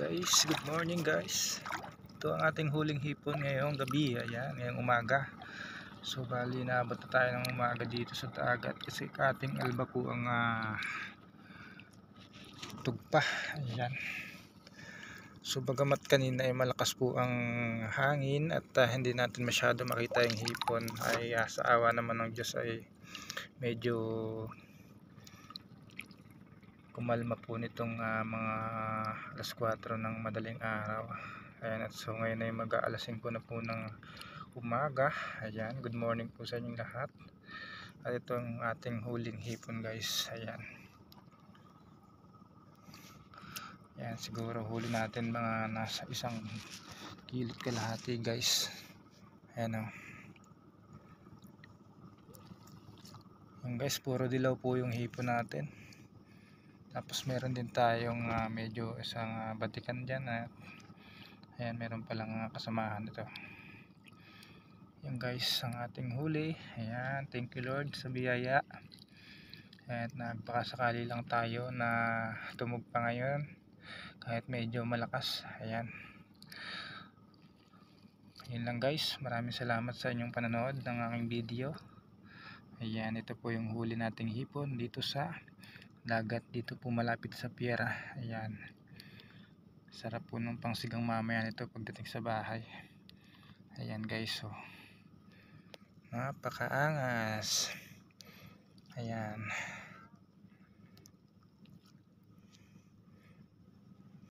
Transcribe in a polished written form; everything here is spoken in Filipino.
Guys, good morning guys. Ito ang ating huling hipon ngayong gabi, ayan, ngayong umaga. So bali naabot na tayo ng umaga dito sa dagat kasi kating alba po ang tugpa, ayan. So bagamat kanina ay malakas po ang hangin at hindi natin masyado makita yung hipon, ay sa awa naman ng Diyos ay medyo kumalma po nitong mga alas 4 ng madaling araw. Ayan, at so ngayon ay mag-aalas 5 na po ng umaga. Ayan, good morning po sa inyong lahat. At ito ang ating huling hipon guys. Ayan. Ayan, siguro huli natin mga nasa 1 kilot kalahati guys. Ayan o. Ayan guys, puro dilaw po yung hipon natin. Tapos meron din tayong medyo isang batikan dyan at ayan, meron palang kasamahan ito. Yung guys, ang ating huli. Ayan, thank you Lord sa biyaya. At nagpakasakali lang tayo na tumugpa ngayon kahit medyo malakas. Ayan. Yun lang guys, maraming salamat sa inyong panonood ng aking video. Ayan, ito po yung huli nating hipon dito sa dagat, dito po malapit sa piera. Ayan, sarap po nung pangsigang mamaya nito pagdating sa bahay. Ayan guys, so napakaangas. Ayan.